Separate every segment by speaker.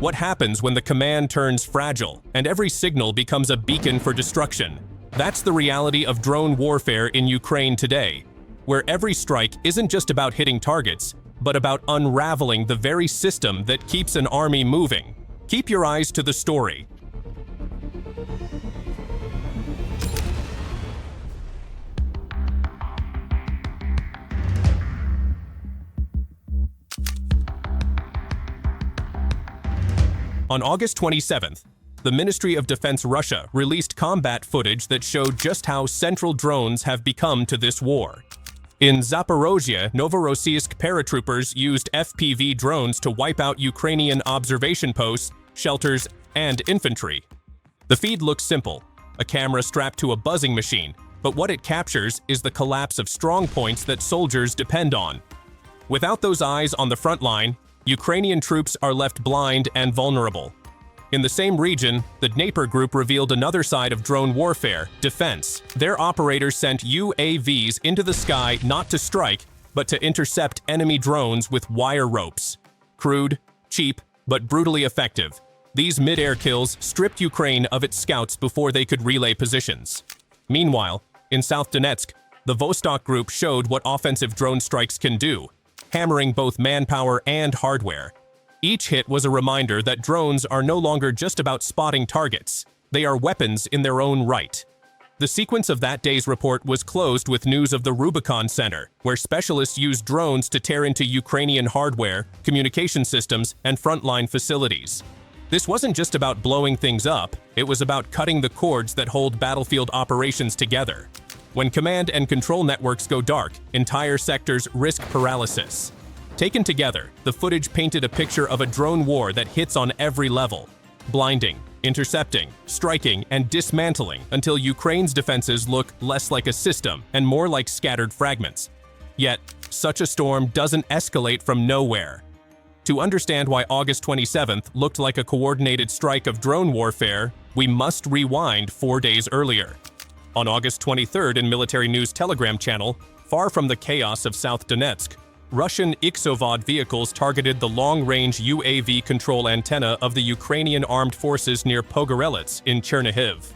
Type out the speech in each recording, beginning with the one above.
Speaker 1: What happens when the command turns fragile and every signal becomes a beacon for destruction? That's the reality of drone warfare in Ukraine today, where every strike isn't just about hitting targets, but about unraveling the very system that keeps an army moving. Keep your eyes to the story. On August 27th, the Ministry of Defense Russia released combat footage that showed just how central drones have become to this war. In Zaporozhye, Novorossiysk paratroopers used FPV drones to wipe out Ukrainian observation posts, shelters, and infantry. The feed looks simple, a camera strapped to a buzzing machine, but what it captures is the collapse of strong points that soldiers depend on. Without those eyes on the front line, Ukrainian troops are left blind and vulnerable. In the same region, the Dnipro group revealed another side of drone warfare, defense. Their operators sent UAVs into the sky not to strike, but to intercept enemy drones with wire ropes. Crude, cheap, but brutally effective. These mid-air kills stripped Ukraine of its scouts before they could relay positions. Meanwhile, in South Donetsk, the Vostok group showed what offensive drone strikes can do, hammering both manpower and hardware. Each hit was a reminder that drones are no longer just about spotting targets. They are weapons in their own right. The sequence of that day's report was closed with news of the Rubicon Center, where specialists used drones to tear into Ukrainian hardware, communication systems, and frontline facilities. This wasn't just about blowing things up, it was about cutting the cords that hold battlefield operations together. When command and control networks go dark, entire sectors risk paralysis. Taken together, the footage painted a picture of a drone war that hits on every level, blinding, intercepting, striking, and dismantling until Ukraine's defenses look less like a system and more like scattered fragments. Yet, such a storm doesn't escalate from nowhere. To understand why August 27th looked like a coordinated strike of drone warfare, we must rewind 4 days earlier. On August 23rd in Military News Telegram channel, far from the chaos of South Donetsk, Russian Iksovod vehicles targeted the long-range UAV control antenna of the Ukrainian armed forces near Pogorelets in Chernihiv.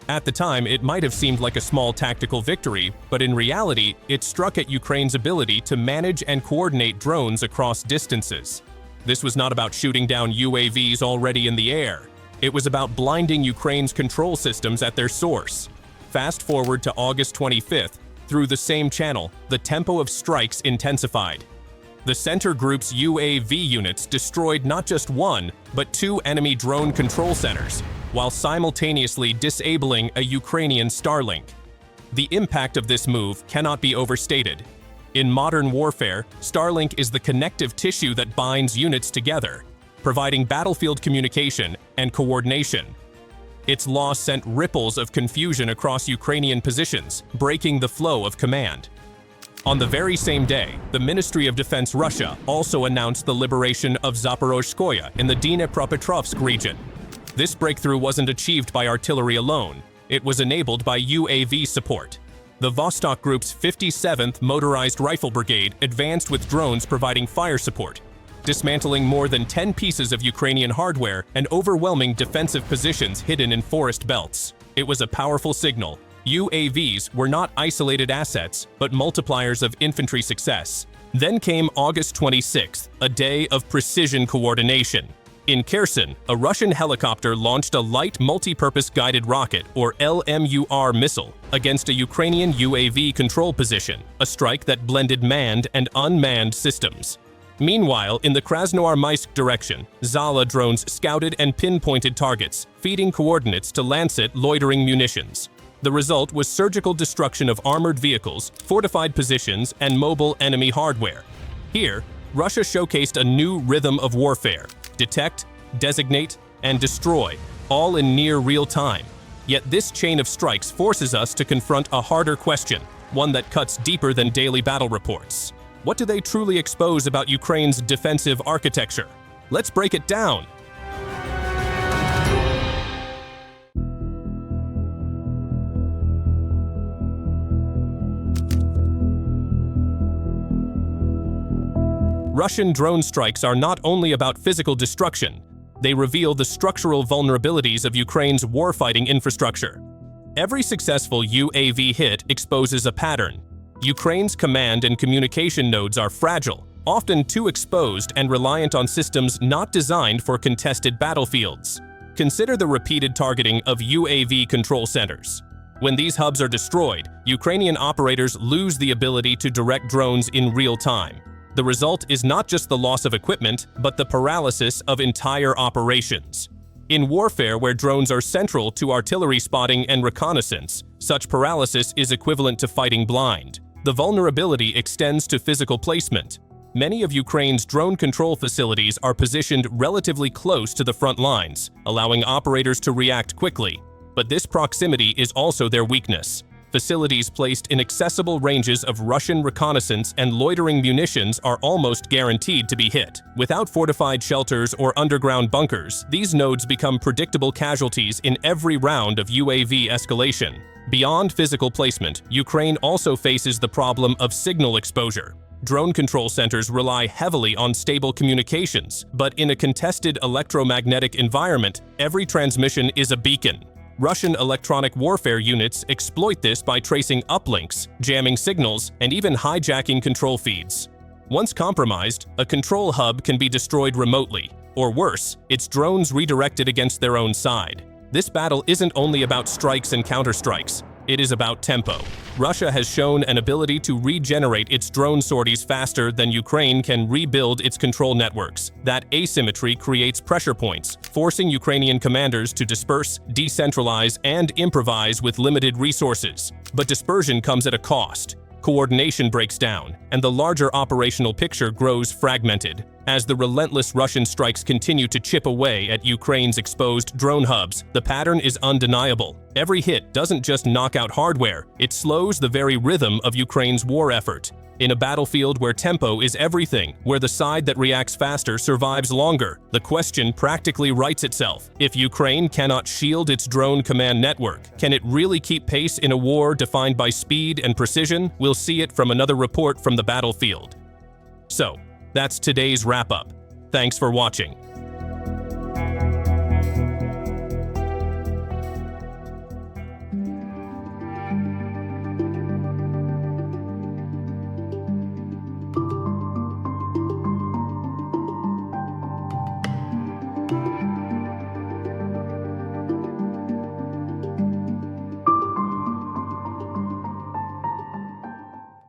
Speaker 1: At the time, it might have seemed like a small tactical victory, but in reality, it struck at Ukraine's ability to manage and coordinate drones across distances. This was not about shooting down UAVs already in the air. It was about blinding Ukraine's control systems at their source. Fast forward to August 25th, through the same channel, the tempo of strikes intensified. The center group's UAV units destroyed not just one, but 2 enemy drone control centers, while simultaneously disabling a Ukrainian Starlink. The impact of this move cannot be overstated. In modern warfare, Starlink is the connective tissue that binds units together, providing battlefield communication and coordination. Its loss sent ripples of confusion across Ukrainian positions, breaking the flow of command. On the very same day, the Ministry of Defense Russia also announced the liberation of Zaporozhye in the Dnipropetrovsk region. This breakthrough wasn't achieved by artillery alone. It was enabled by UAV support. The Vostok Group's 57th Motorized Rifle Brigade advanced with drones providing fire support, dismantling more than 10 pieces of Ukrainian hardware and overwhelming defensive positions hidden in forest belts. It was a powerful signal. UAVs were not isolated assets, but multipliers of infantry success. Then came August 26th, a day of precision coordination. In Kherson, a Russian helicopter launched a light multi-purpose guided rocket, or LMUR missile, against a Ukrainian UAV control position, a strike that blended manned and unmanned systems. Meanwhile, in the Krasnoarmysk direction, ZALA drones scouted and pinpointed targets, feeding coordinates to Lancet loitering munitions. The result was surgical destruction of armored vehicles, fortified positions, and mobile enemy hardware. Here, Russia showcased a new rhythm of warfare: detect, designate, and destroy, all in near real time. Yet this chain of strikes forces us to confront a harder question, one that cuts deeper than daily battle reports. What do they truly expose about Ukraine's defensive architecture? Let's break it down. Russian drone strikes are not only about physical destruction, They reveal the structural vulnerabilities of Ukraine's warfighting infrastructure. Every successful UAV hit exposes a pattern. Ukraine's command and communication nodes are fragile, often too exposed and reliant on systems not designed for contested battlefields. Consider the repeated targeting of UAV control centers. When these hubs are destroyed, Ukrainian operators lose the ability to direct drones in real time. The result is not just the loss of equipment, but the paralysis of entire operations. In warfare where drones are central to artillery spotting and reconnaissance, such paralysis is equivalent to fighting blind. The vulnerability extends to physical placement. Many of Ukraine's drone control facilities are positioned relatively close to the front lines, allowing operators to react quickly. But this proximity is also their weakness. Facilities placed in accessible ranges of Russian reconnaissance and loitering munitions are almost guaranteed to be hit. Without fortified shelters or underground bunkers, these nodes become predictable casualties in every round of UAV escalation. Beyond physical placement, Ukraine also faces the problem of signal exposure. Drone control centers rely heavily on stable communications, but in a contested electromagnetic environment, every transmission is a beacon. Russian electronic warfare units exploit this by tracing uplinks, jamming signals, and even hijacking control feeds. Once compromised, a control hub can be destroyed remotely, or worse, its drones redirected against their own side. This battle isn't only about strikes and counterstrikes, it is about tempo. Russia has shown an ability to regenerate its drone sorties faster than Ukraine can rebuild its control networks. That asymmetry creates pressure points, forcing Ukrainian commanders to disperse, decentralize, and improvise with limited resources. But dispersion comes at a cost. Coordination breaks down, and the larger operational picture grows fragmented. As the relentless Russian strikes continue to chip away at Ukraine's exposed drone hubs, the pattern is undeniable. Every hit doesn't just knock out hardware, it slows the very rhythm of Ukraine's war effort. In a battlefield where tempo is everything, where the side that reacts faster survives longer, the question practically writes itself. If Ukraine cannot shield its drone command network, can it really keep pace in a war defined by speed and precision? We'll see it from another report from the battlefield. So, that's today's wrap-up. Thanks for watching.